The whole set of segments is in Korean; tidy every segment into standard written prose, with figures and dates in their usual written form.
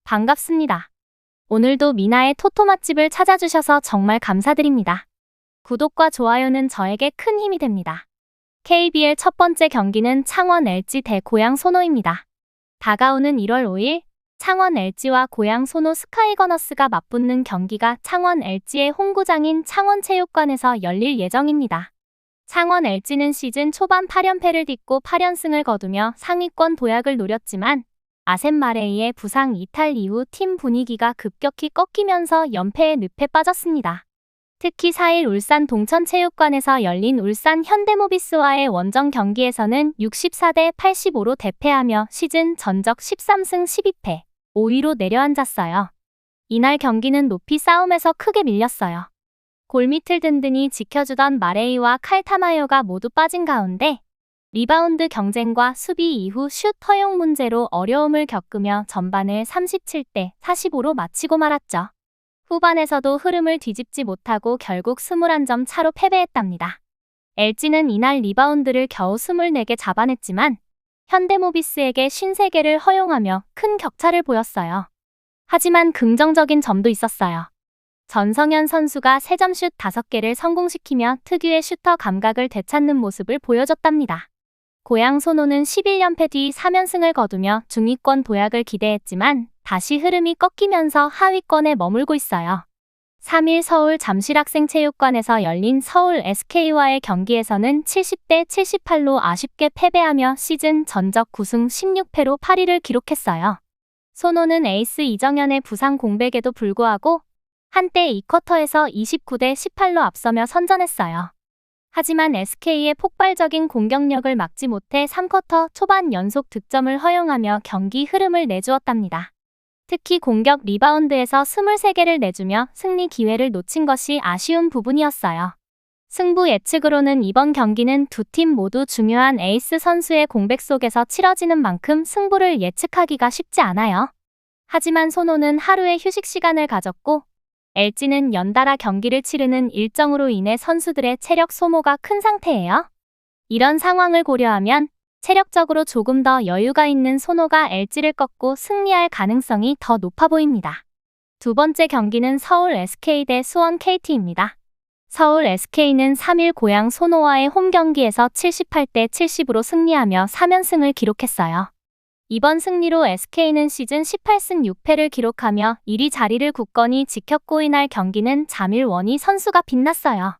반갑습니다. 오늘도 미나의 토토 맛집을 찾아주셔서 정말 감사드립니다. 구독과 좋아요는 저에게 큰 힘이 됩니다. KBL 첫 번째 경기는 창원 LG 대 고양 소노입니다. 다가오는 1월 5일 창원 LG와 고양 소노 스카이거너스가 맞붙는 경기가 창원 LG의 홈구장인 창원체육관에서 열릴 예정입니다. 창원 LG는 시즌 초반 8연패를 딛고 8연승을 거두며 상위권 도약을 노렸지만 아셈 마레이의 부상 이탈 이후 팀 분위기가 급격히 꺾이면서 연패의 늪에 빠졌습니다. 특히 4일 울산 동천체육관에서 열린 울산 현대모비스와의 원정 경기에서는 64대 85로 대패하며 시즌 전적 13승 12패, 5위로 내려앉았어요. 이날 경기는 높이 싸움에서 크게 밀렸어요. 골밑을 든든히 지켜주던 마레이와 칼타마요가 모두 빠진 가운데 리바운드 경쟁과 수비 이후 슛 허용 문제로 어려움을 겪으며 전반을 37대 45로 마치고 말았죠. 후반에서도 흐름을 뒤집지 못하고 결국 21점 차로 패배했답니다. LG는 이날 리바운드를 겨우 24개 잡아냈지만 현대모비스에게 53개를 허용하며 큰 격차를 보였어요. 하지만 긍정적인 점도 있었어요. 전성현 선수가 3점슛 5개를 성공시키며 특유의 슈터 감각을 되찾는 모습을 보여줬답니다. 고양 소노는 11연패 뒤 3연승을 거두며 중위권 도약을 기대했지만 다시 흐름이 꺾이면서 하위권에 머물고 있어요. 3일 서울 잠실학생체육관에서 열린 서울 SK와의 경기에서는 70대 78로 아쉽게 패배하며 시즌 전적 9승 16패로 8위를 기록했어요. 소노는 에이스 이정현의 부상 공백에도 불구하고 한때 2쿼터에서 29대 18로 앞서며 선전했어요. 하지만 SK의 폭발적인 공격력을 막지 못해 3쿼터 초반 연속 득점을 허용하며 경기 흐름을 내주었답니다. 특히 공격 리바운드에서 23개를 내주며 승리 기회를 놓친 것이 아쉬운 부분이었어요. 승부 예측으로는 이번 경기는 두 팀 모두 중요한 에이스 선수의 공백 속에서 치러지는 만큼 승부를 예측하기가 쉽지 않아요. 하지만 소노는 하루의 휴식 시간을 가졌고 LG는 연달아 경기를 치르는 일정으로 인해 선수들의 체력 소모가 큰 상태예요. 이런 상황을 고려하면 체력적으로 조금 더 여유가 있는 소노가 LG를 꺾고 승리할 가능성이 더 높아 보입니다. 두 번째 경기는 서울 SK 대 수원 KT입니다. 서울 SK는 3일 고양 소노와의 홈 경기에서 78대 70으로 승리하며 3연승을 기록했어요. 이번 승리로 SK는 시즌 18승 6패를 기록하며 1위 자리를 굳건히 지켰고 이날 경기는 자밀 원희 선수가 빛났어요.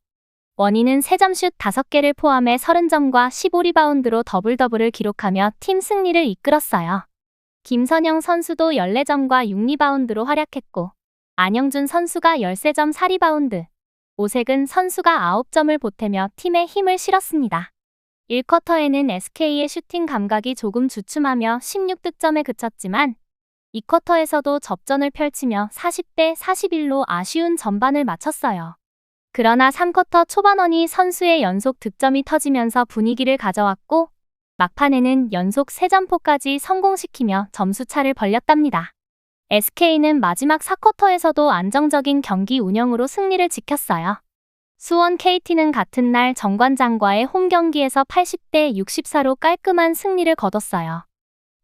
원희는 3점슛 5개를 포함해 30점과 15리바운드로 더블더블을 기록하며 팀 승리를 이끌었어요. 김선영 선수도 14점과 6리바운드로 활약했고 안영준 선수가 13점 4리바운드, 오색은 선수가 9점을 보태며 팀에 힘을 실었습니다. 1쿼터에는 SK의 슈팅 감각이 조금 주춤하며 16득점에 그쳤지만 2쿼터에서도 접전을 펼치며 40대 41로 아쉬운 전반을 마쳤어요. 그러나 3쿼터 초반 원희 선수의 연속 득점이 터지면서 분위기를 가져왔고 막판에는 연속 3점포까지 성공시키며 점수차를 벌렸답니다. SK는 마지막 4쿼터에서도 안정적인 경기 운영으로 승리를 지켰어요. 수원 KT는 같은 날 정관장과의 홈 경기에서 80대 64로 깔끔한 승리를 거뒀어요.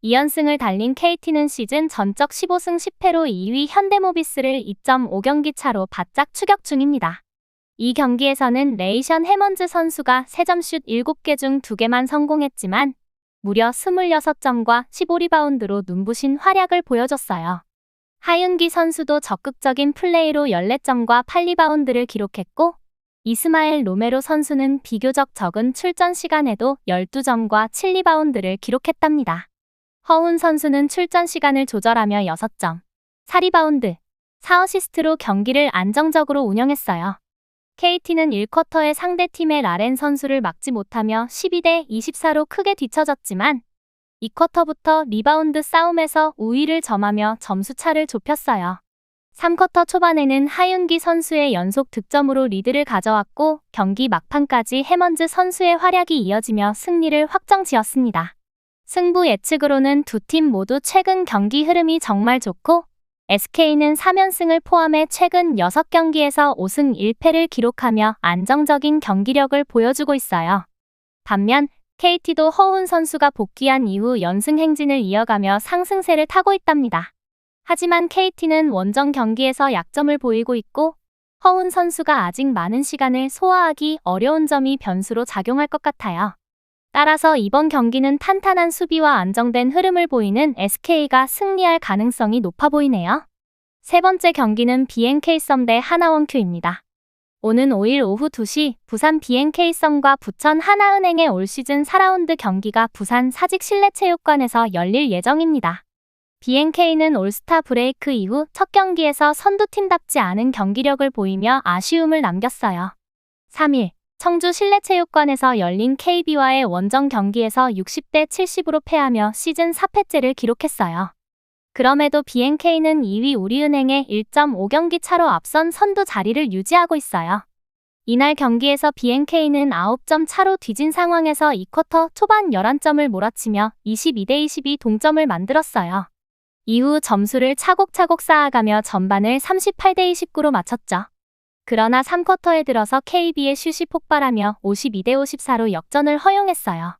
2연승을 달린 KT는 시즌 전적 15승 10패로 2위 현대모비스를 2.5경기 차로 바짝 추격 중입니다. 이 경기에서는 레이션 해먼즈 선수가 3점슛 7개 중 2개만 성공했지만 무려 26점과 15리바운드로 눈부신 활약을 보여줬어요. 하윤기 선수도 적극적인 플레이로 14점과 8리바운드를 기록했고 이스마엘 로메로 선수는 비교적 적은 출전 시간에도 12점과 7리바운드를 기록했답니다. 허훈 선수는 출전 시간을 조절하며 6점, 4리바운드, 4어시스트로 경기를 안정적으로 운영했어요. KT는 1쿼터에 상대팀의 라렌 선수를 막지 못하며 12대 24로 크게 뒤처졌지만 2쿼터부터 리바운드 싸움에서 우위를 점하며 점수차를 좁혔어요. 3쿼터 초반에는 하윤기 선수의 연속 득점으로 리드를 가져왔고 경기 막판까지 해먼즈 선수의 활약이 이어지며 승리를 확정지었습니다. 승부 예측으로는 두 팀 모두 최근 경기 흐름이 정말 좋고 SK는 3연승을 포함해 최근 6경기에서 5승 1패를 기록하며 안정적인 경기력을 보여주고 있어요. 반면 KT도 허훈 선수가 복귀한 이후 연승 행진을 이어가며 상승세를 타고 있답니다. 하지만 KT는 원정 경기에서 약점을 보이고 있고 허운 선수가 아직 많은 시간을 소화하기 어려운 점이 변수로 작용할 것 같아요. 따라서 이번 경기는 탄탄한 수비와 안정된 흐름을 보이는 SK가 승리할 가능성이 높아 보이네요. 세 번째 경기는 BNK 썸 대 하나원큐입니다. 오는 5일 오후 2시 부산 BNK 썸과 부천 하나은행의 올 시즌 4라운드 경기가 부산 사직실내체육관에서 열릴 예정입니다. BNK는 올스타 브레이크 이후 첫 경기에서 선두팀답지 않은 경기력을 보이며 아쉬움을 남겼어요. 3일 청주 실내체육관에서 열린 KB와의 원정 경기에서 60대 70으로 패하며 시즌 4패째를 기록했어요. 그럼에도 BNK는 2위 우리은행에 1.5경기 차로 앞선 선두 자리를 유지하고 있어요. 이날 경기에서 BNK는 9점 차로 뒤진 상황에서 2쿼터 초반 11점을 몰아치며 22대 22 동점을 만들었어요. 이후 점수를 차곡차곡 쌓아가며 전반을 38대 29로 마쳤죠. 그러나 3쿼터에 들어서 KB의 슛이 폭발하며 52대 54로 역전을 허용했어요.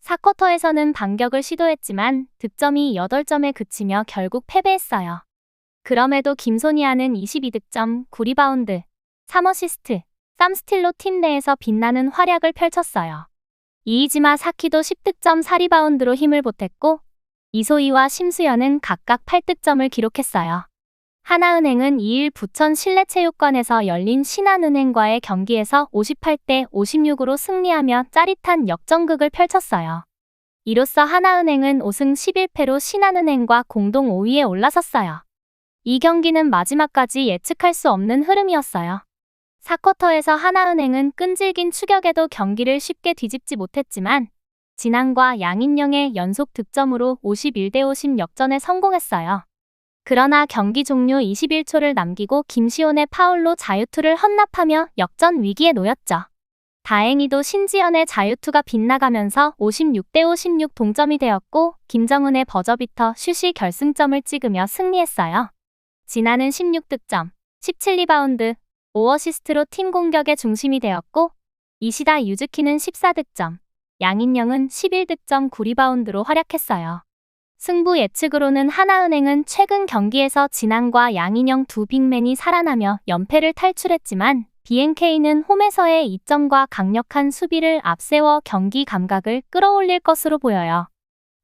4쿼터에서는 반격을 시도했지만 득점이 8점에 그치며 결국 패배했어요. 그럼에도 김소니아는 22득점, 9리바운드, 3어시스트, 3스틸로 팀 내에서 빛나는 활약을 펼쳤어요. 이이지마 사키도 10득점 4리바운드로 힘을 보탰고 이소희와 심수연은 각각 8득점을 기록했어요. 하나은행은 2일 부천 실내체육관에서 열린 신한은행과의 경기에서 58대 56으로 승리하며 짜릿한 역전극을 펼쳤어요. 이로써 하나은행은 5승 11패로 신한은행과 공동 5위에 올라섰어요. 이 경기는 마지막까지 예측할 수 없는 흐름이었어요. 4쿼터에서 하나은행은 끈질긴 추격에도 경기를 쉽게 뒤집지 못했지만 진안과 양인영의 연속 득점으로 51대 50 역전에 성공했어요. 그러나 경기 종료 21초를 남기고 김시온의 파울로 자유투를 헌납하며 역전 위기에 놓였죠. 다행히도 신지연의 자유투가 빗나가면서 56대 56 동점이 되었고 김정은의 버저비터 슛이 결승점을 찍으며 승리했어요. 진안은 16득점, 17리바운드, 5어시스트로 팀 공격의 중심이 되었고 이시다 유즈키는 14득점, 양인영은 11득점 9리바운드로 활약했어요. 승부 예측으로는 하나은행은 최근 경기에서 진안과 양인영 두 빅맨이 살아나며 연패를 탈출했지만 BNK는 홈에서의 이점과 강력한 수비를 앞세워 경기 감각을 끌어올릴 것으로 보여요.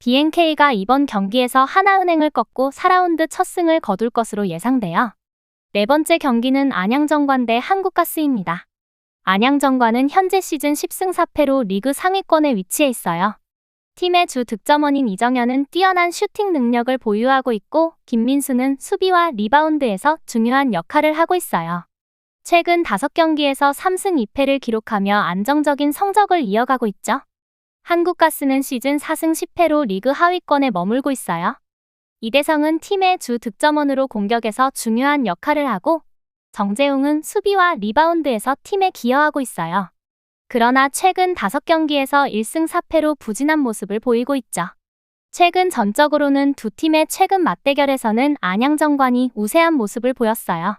BNK가 이번 경기에서 하나은행을 꺾고 4라운드 첫 승을 거둘 것으로 예상돼요. 네 번째 경기는 안양전관 대 한국가스입니다. 안양전관은 현재 시즌 10승 4패로 리그 상위권에 위치해 있어요. 팀의 주 득점원인 이정현은 뛰어난 슈팅 능력을 보유하고 있고 김민수는 수비와 리바운드에서 중요한 역할을 하고 있어요. 최근 5경기에서 3승 2패를 기록하며 안정적인 성적을 이어가고 있죠. 한국가스는 시즌 4승 10패로 리그 하위권에 머물고 있어요. 이대성은 팀의 주 득점원으로 공격에서 중요한 역할을 하고 정재웅은 수비와 리바운드에서 팀에 기여하고 있어요. 그러나 최근 5경기에서 1승 4패로 부진한 모습을 보이고 있죠. 최근 전적으로는 두 팀의 최근 맞대결에서는 안양전관이 우세한 모습을 보였어요.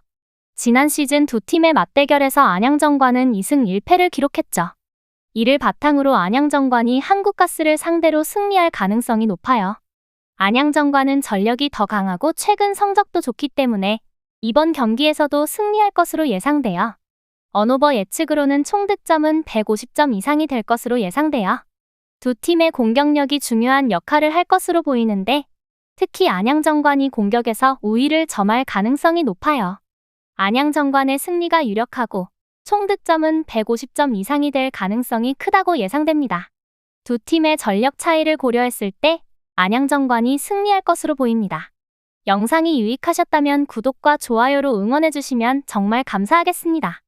지난 시즌 두 팀의 맞대결에서 안양전관은 2승 1패를 기록했죠. 이를 바탕으로 안양전관이 한국가스를 상대로 승리할 가능성이 높아요. 안양전관은 전력이 더 강하고 최근 성적도 좋기 때문에 이번 경기에서도 승리할 것으로 예상돼요. 언오버 예측으로는 총 득점은 150점 이상이 될 것으로 예상돼요. 두 팀의 공격력이 중요한 역할을 할 것으로 보이는데 특히 안양전관이 공격에서 우위를 점할 가능성이 높아요. 안양전관의 승리가 유력하고 총 득점은 150점 이상이 될 가능성이 크다고 예상됩니다. 두 팀의 전력 차이를 고려했을 때 안양전관이 승리할 것으로 보입니다. 영상이 유익하셨다면 구독과 좋아요로 응원해주시면 정말 감사하겠습니다.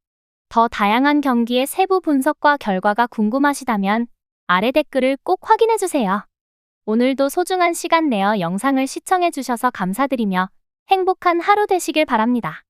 더 다양한 경기의 세부 분석과 결과가 궁금하시다면 아래 댓글을 꼭 확인해주세요. 오늘도 소중한 시간 내어 영상을 시청해주셔서 감사드리며 행복한 하루 되시길 바랍니다.